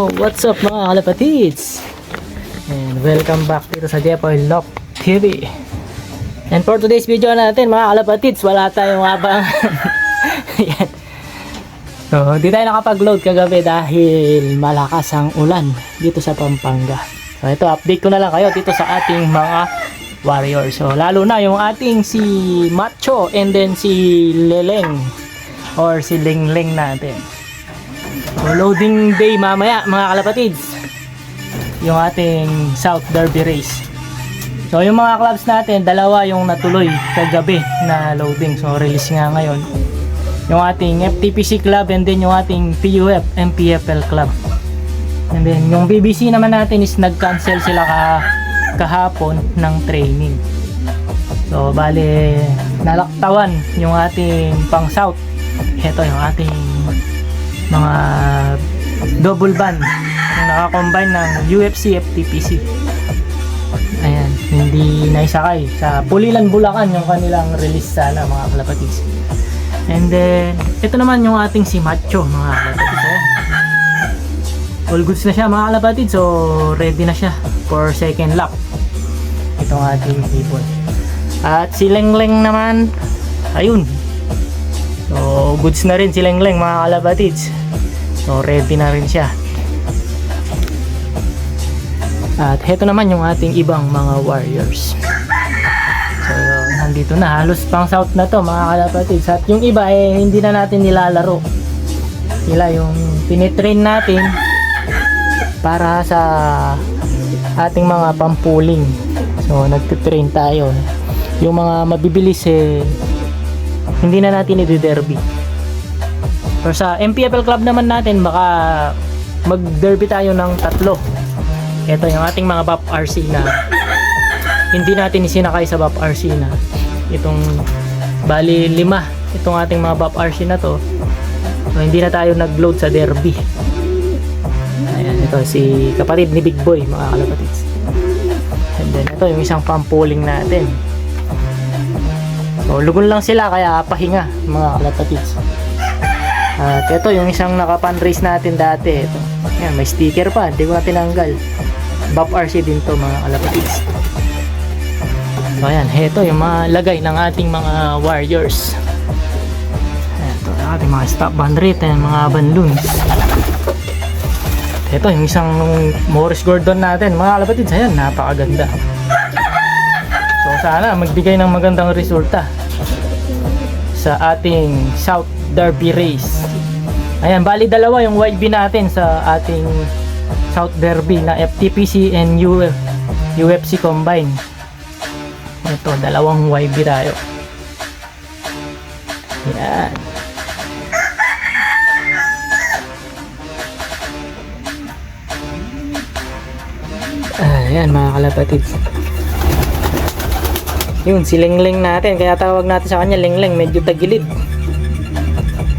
Yo, what's up mga kalapatids? And welcome back dito sa Jepoy Lock TV. And for today's video natin mga kalapatids, wala tayong abang. Yan. So, di tayo nakapag-load kagabi dahil malakas ang ulan dito sa Pampanga. So, ito, update ko na lang kayo dito sa ating mga warriors. So, lalo na yung ating si Macho and then si Leleng or si Lengleng natin. So, loading day mamaya mga kalapatids, yung ating South Derby Race. So yung mga clubs natin, dalawa yung natuloy kagabi na loading. So release nga ngayon yung ating FTPC club and then yung ating PUF MPFL club. And then yung BBC naman natin is nag-cancel sila kahapon ng training. So bale nalaktawan yung ating pang South. Ito yung ating mga double band yung nakakombine ng UFC FTPC. Ayan, hindi naisakay sa Pulilan, Bulacan yung kanilang release sana mga kalapatids. And then ito naman yung ating si Macho mga kalapatids. Ayan, all goods na siya mga kalapatids. So ready na siya for second lap itong ating people. At si Lengleng naman, ayun, so goods na rin si Lengleng mga kalapatids. So ready na rin siya. At heto naman yung ating ibang mga warriors. So nandito na, halos pang South na to mga kalapatids. At yung iba hindi na natin nilalaro. Sila yung tinitrain natin para sa ating mga pampuling. So nagtitrain tayo. Yung mga mabibilis hindi na natin i-derby. Pero sa MPFL club naman natin, baka mag-derby tayo ng 3. Ito yung ating mga BAP RC na hindi natin isinakay sa BAP RC na itong bali 5 itong ating mga BAP RC na to. So hindi na tayo nag-load sa derby. Ayan, ito si kapatid ni Big Boy mga kalapatids. And then ito yung isang pampuling natin. So lugon lang sila kaya pahinga mga kalapatids. At ito yung isang naka-fundraise natin dati. Ito. Ayan, may sticker pa, hindi ko na tinanggal. BAP RC din to mga kalapatids. So ayan, ito yung mga lagay ng ating mga warriors. Ito yung ating mga stop band rate and mga banloons. Ito yung isang Morris Gordon natin mga kalapatids. Ayan, napakaganda. So sana magbigay ng magandang resulta sa ating South Derby Race. Ayan, bali dalawa yung YB natin sa ating South Derby na FTPC and UFC combine. Ito, dalawang YB tayo. Ayan. Ayan mga kalapatids. Yun, si Lengleng natin. Kaya tawag natin sa kanya Lengleng, medyo tagilid.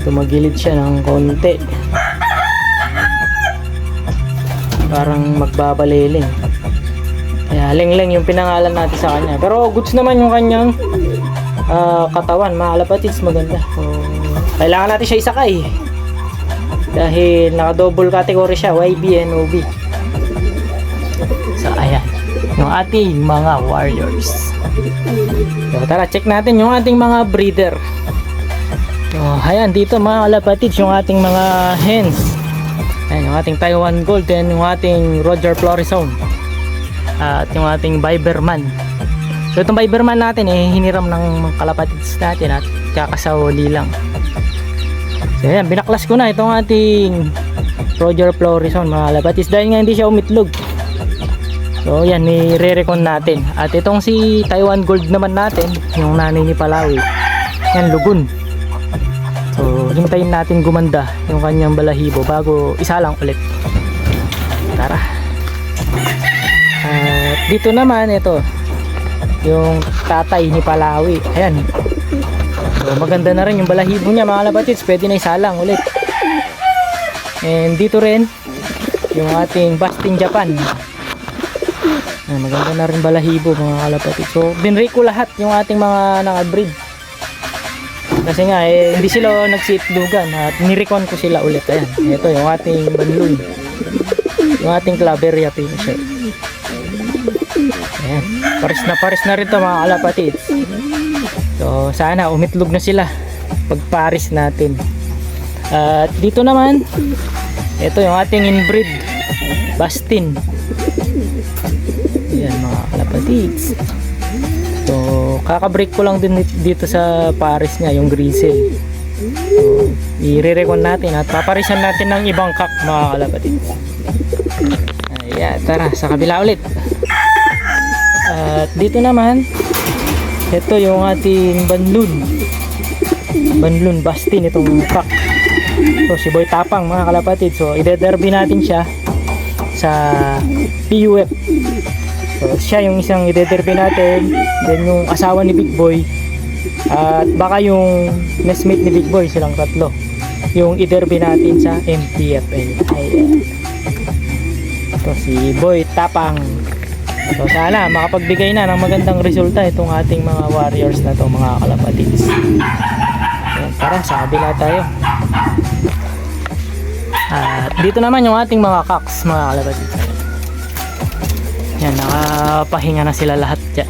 Tumagilid siya ng konti. Parang magbabaliling. Kaya Lengleng yung pinangalan natin sa kanya. Pero goods naman yung kanyang katawan. Mga kalapatids, maganda. So, kailangan natin siya isakay. Dahil naka-double category siya, YB and OB. So, ayan. Yung ating mga warriors. So, tara, check natin yung ating mga breeder. So, ayan, dito mga kalapatids, yung ating mga hens. Ayan, yung ating Taiwan Gold and yung ating Roger Florizone. At yung ating Biberman. So, itong Biberman natin, hiniram ng kalapatids natin at kakasawali lang. So, ayan, binaklas ko na itong ating Roger Florizone mga kalapatids dahil nga hindi siya umitlog. So, yan, nire-recon natin. At itong si Taiwan Gold naman natin, yung nanay ni Palawi, yan, lugon. So, hintayin natin gumanda yung kanyang balahibo bago isa lang ulit. Tara. At dito naman, ito, yung tatay ni Palawi. Ayan. So, maganda na rin yung balahibo niya mga kalapatids. Pwede na isa lang ulit. And dito rin, yung ating Bastin Japan. Ayan, maganda na rin balahibo mga kalapatids. So, binrake ko lahat yung ating mga naka-breed. Kasi nga hindi sila nagsiitlugan at nirecon ko sila ulit. Ayan, ito yung ating banlun. yung ating Claveria finisher. Ayan, pares na rin to mga kalapatids. So sana umitlog na sila pag pares natin. At dito naman, ito yung ating inbreed Bastin. Ayan mga kalapatids. So kakabreak ko lang din dito sa pares niya, yung grizzle. So i-re-recon natin at paparisan natin ng ibang kak mga kalapatids. Ayan, tara sa kabila ulit. At dito naman, ito yung ating Banlun Bastin, itong kak. So si Boy Tapang mga kalapatid. So ide-derby natin siya sa PUF. So siya yung isang ide-derby natin, then yung asawa ni Big Boy, at baka yung nestmate ni Big Boy, silang tatlo yung ide-derby natin sa MPFL. Ayan. Ito si Boy Tapang. So sana makapagbigay na ng magandang resulta itong ating mga warriors na to mga kalapatids. Ayan, tara sa kabila tayo. At dito naman yung ating mga cocks mga kalapatids. Yan, nakapahinga na sila lahat dyan.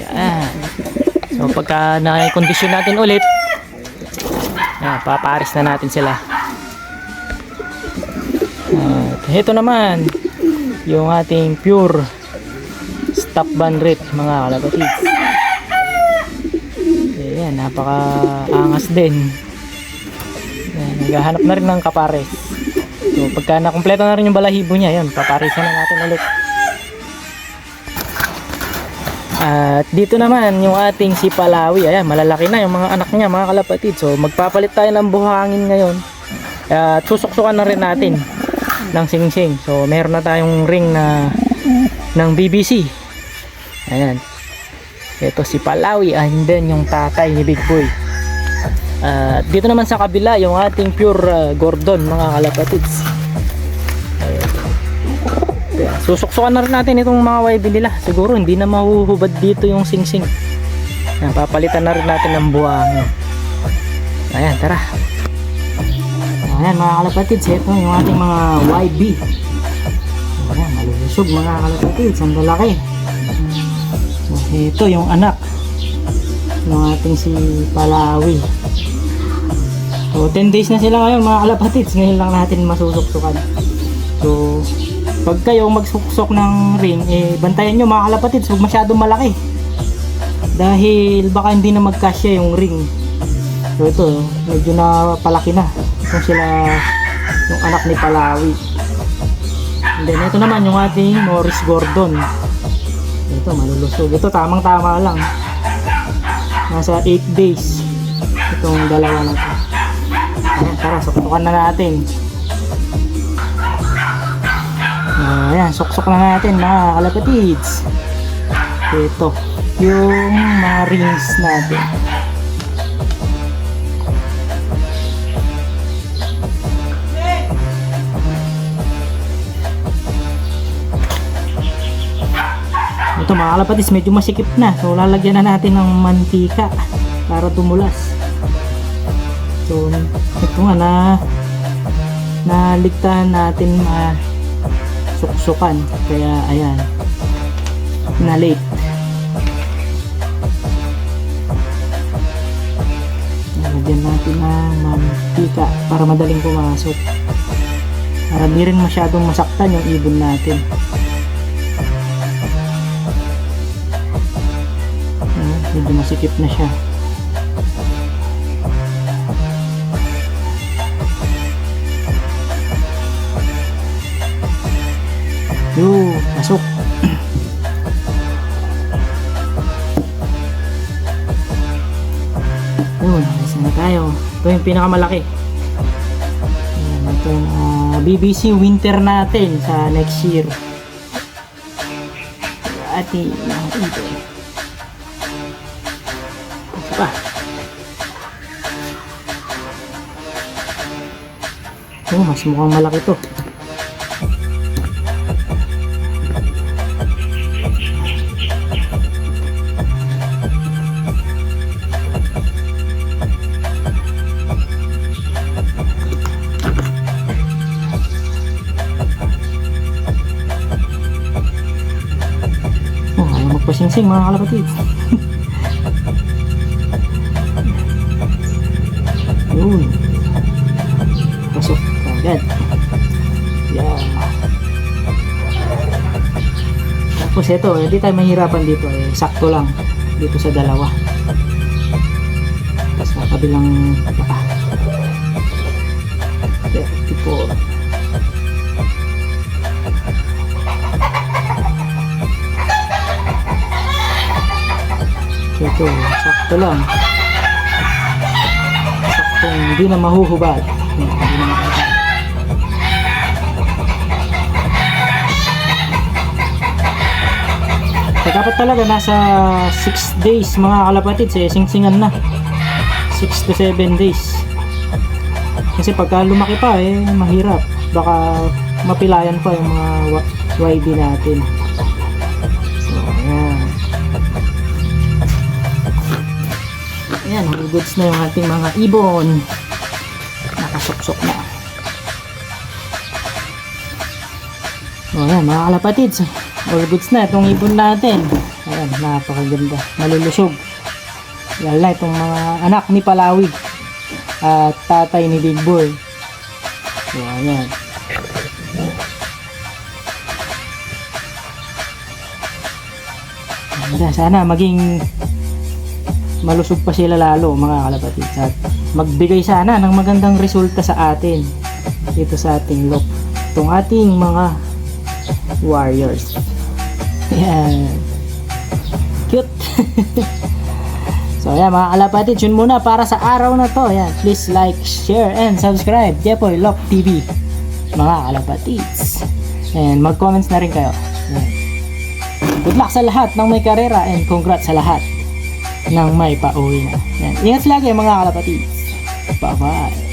Yan. So pagka na-condition natin ulit, yan, paparis na natin sila. Ito naman yung ating pure stop band rate mga kalapatids. Ayan, napaka-angas din. Ayan, naghahanap na rin ng kapares. So pagka nakumpleto na rin yung balahibo niya, yan, paparisan na natin ulit. At dito naman yung ating si Palawi. Ayan, malalaki na yung mga anak niya mga kalapatids. So magpapalit tayo ng buhangin ngayon. At susuksukan na rin natin ng singsing. So meron na tayong ring na ng BBC. Ayan, ito si Palawi, and then yung tatay ni Big Boy. Dito naman sa kabila yung ating pure Gordon mga kalapatids. Ayan. Susuksukan na rin natin itong mga YB nila. Siguro hindi na mahuhubad dito yung singsing. Ayan, papalitan na rin natin ng buwang. Ayan, tara. Ayan mga kalapatids, ito yung ating mga YB. Ayan, malulusog mga kalapatids, ang lalaki. So ito yung anak ng ating si Palawi. So 10 days na sila ngayon mga kalapatids, ngayon lang natin masusuksukan. So pag kayo magsuksok ng ring, bantayan nyo mga kalapatids, huwag masyadong malaki. Dahil baka hindi na magkasya yung ring. So ito, medyo na palaki na. Ito sila, yung anak ni Palawi. And then ito naman yung ating Morris Gordon. Ito malulusog. Ito tamang tama lang. Nasa 8 days itong dalawa na ito. Ayan, tara, suksukan na natin. Ayan, suksok na natin mga kalapatids. Ito yung mga rings natin. Ito mga kalapatids, medyo masikip na. So lalagyan na natin ng mantika para tumulas. So ito nga naligtahan natin suksukan. Kaya ayan, na late. Lalagyan natin ng mantika para madaling pumasok. Para di rin masyadong masaktan yung ibon natin. Medyo masikip na siya. Pasok. Isa na tayo. Ito yung pinakamalaki. Ayan, ito yung BBC winter natin sa next year. Ating ito. Pa. Oh, mas mukhang malaki to. Pasingsing mga kalapatids. Yun. Pasok agad. Yan. Tapos ito, hindi tayo mahirapan dito. Sakto lang. Dito sa dalawa. Tapos sa kabilang paa. 34. Ito, sakto lang. Sakto, hindi na mahuhubad. Dapat talaga nasa 6 days mga kalapatids singsingan na. 6 to 7 days. Kasi pagka lumaki pa mahirap. Baka mapilayan pa yung mga YB natin. So, ayan. Ayan, all goods na yung ating mga ibon. Nakasuksok na. O, ayan, mga kalapatids. All goods na itong ibon natin. Ayan, napakaganda. Malulusog. Lalo na itong mga anak ni Palawig at tatay ni Big Boy. So, ayan. Sana maging malusog pa sila lalo mga kalapatids at magbigay sana ng magandang resulta sa atin dito sa ating loop. Itong ating mga warriors. Ayan. Cute. So ayan mga kalapatids, yun muna para sa araw na to. Ayan, please like, share, and subscribe. Jepoy Lock TV mga kalapatids. And mag-comments na rin kayo. Ayan. Good luck sa lahat ng may karera and congrats sa lahat ng may pauwi na. Ayan. Ingat lagi mga kalapatids. Bye bye.